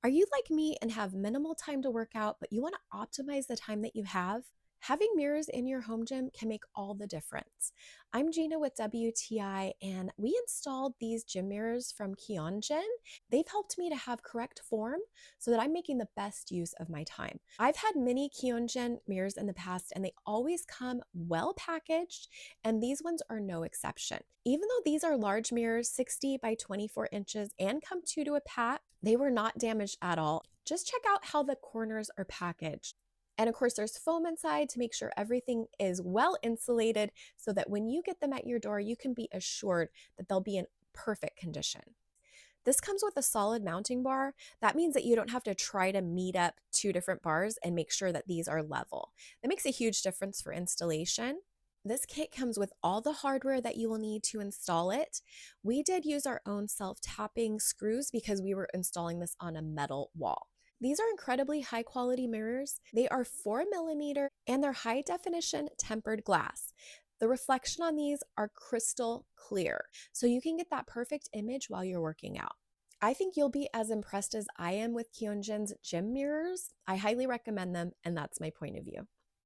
Are you like me and have minimal time to work out, but you want to optimize the time that you have? Having mirrors in your home gym can make all the difference. I'm Gina with WTI, and we installed these gym mirrors from Keonjinn. They've helped me to have correct form so that I'm making the best use of my time. I've had many Keonjinn mirrors in the past, and they always come well packaged, and these ones are no exception. Even though these are large mirrors, 60 by 24 inches, and come two to a pack, they were not damaged at all. Just check out how the corners are packaged. And of course, there's foam inside to make sure everything is well insulated so that when you get them at your door, you can be assured that they'll be in perfect condition. This comes with a solid mounting bar. That means that you don't have to try to meet up two different bars and make sure that these are level. That makes a huge difference for installation. This kit comes with all the hardware that you will need to install it. We did use our own self-tapping screws because we were installing this on a metal wall. These are incredibly high quality mirrors. They are 4mm and they're high definition tempered glass. The reflection on these are crystal clear, so you can get that perfect image while you're working out. I think you'll be as impressed as I am with Keonjinn's gym mirrors. I highly recommend them, and that's my point of view.